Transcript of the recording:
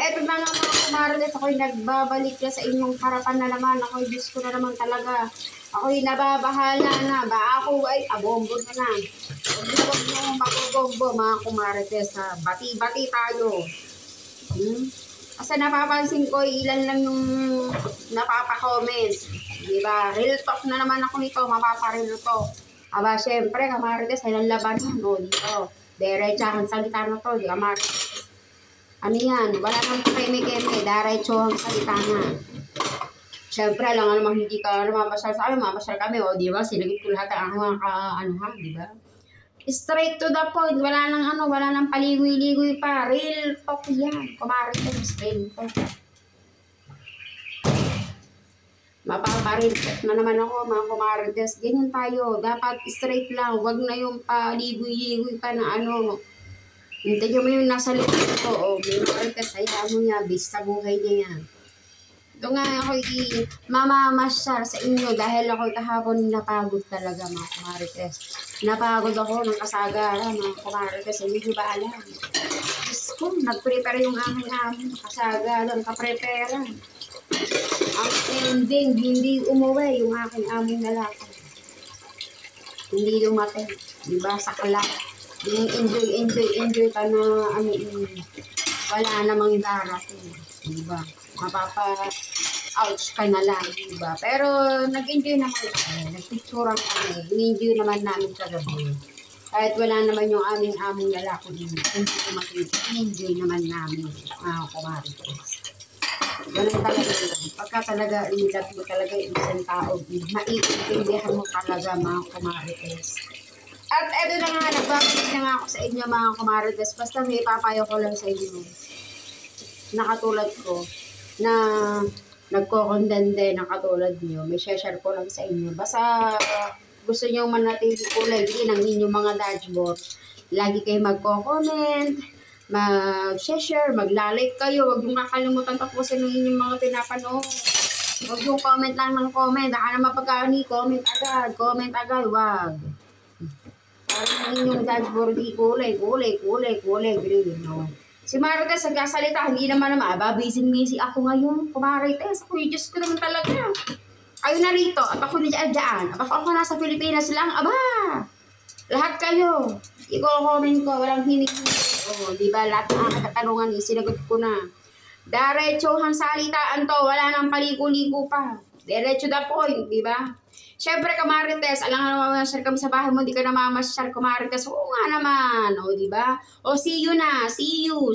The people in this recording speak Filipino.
eto na nga mga kumarites, ako'y nagbabalik na sa inyong harapan na naman. Ako'y Diyos ko na naman talaga. Ako'y nababahala na. Ba ako ay abombo na na. Huwag nyo makubombo mga kumarites. Bati-bati tayo. Kasi napapansin ko, ilan lang yung napapa-comments. Diba? Real talk na naman ako nito. Mapapa-real talk. Aba, syempre, kamarites, ay labanan. O, dito. Diretsahan salita na to. Di kamarites. Ano yan? Wala nang keme-keme. Diretso ang salita na. Siyempre, alam nga naman hindi ka mapasyal sa amin. Mapasyal kami. O, di ba? Sinagit ko lahat ang mga di ba? Straight to the point. Wala nang paligoy-ligoy pa. Real talk yan. Kumarites, real talk. Mapaparil talk na naman ako, mga kumarites. Ganyan tayo. Dapat straight lang. Huwag na yung paligoy-ligoy pa na ano. Hindi mo yung nasa likod ko. O, may kumarites. Hayaan mo niya. Bis sa buhay niya yan. Ito nga ako mamamasyar sa inyo dahil ako kahapon napagod talaga mga kumarites. Napagod ako ng kasagaran mga kumarites. Hindi ko ba alam? Diyos ko, nag-prepare yung aming kasagaran, kapreparean. Ang ending, hindi umuwi yung aking aming lalaki. Hindi dumating. Diba? Sakla. Yung enjoy ka na wala namang darating. Diba? Mapapa-ouch ka na lang, diba? Pero nag-enjoy naman kami. Nagpicturean kami. In-enjoy naman namin kagabi. Kahit wala naman yung aming lalaki din. Hindi kumating. In-enjoy naman namin. Kumarites. Ganun talaga. Pagka talaga, ililap mo talaga yung isang tao, maiintindihan mo talaga mga kumarites. At eto na nga, nagbabalik na nga ako sa inyo mga kumarites. Basta may papayo ko lang sa inyo. Nakatulad ko, na nagko-condemn na katulad nyo. May share ko lang sa inyo. Basta gusto nyo manatili kulay din ang inyong mga dashboard. Lagi kayo magko-comment, mag-share, maglalike kayo. Huwag yung kakalimutan tapusin ng inyong mga pinapanood. Huwag yung comment lang ng comment. Baka naman pagkani, comment agad, wag. Parang inyong dashboard di kulay, green, no? Si Marites, nagkasalita, hindi naman busy ako ngayon. Kumarites, ako, Diyos ko naman talaga. Kayo na rito, at ako na dyan. Ako nasa Pilipinas lang, lahat kayo. I-comment ko, walang hinig-hinig. O, diba, lahat ng aking katanungan, sinagot ko na. Diretsohang salitaan to, wala nang paligo-ligo pa. Diretso the point, diba? Siyempre, kamarites, alam nga naman share kami sa bahay mo, hindi ka na mamasyal, kamarites. Oo nga naman, o diba? O, see you na, see you,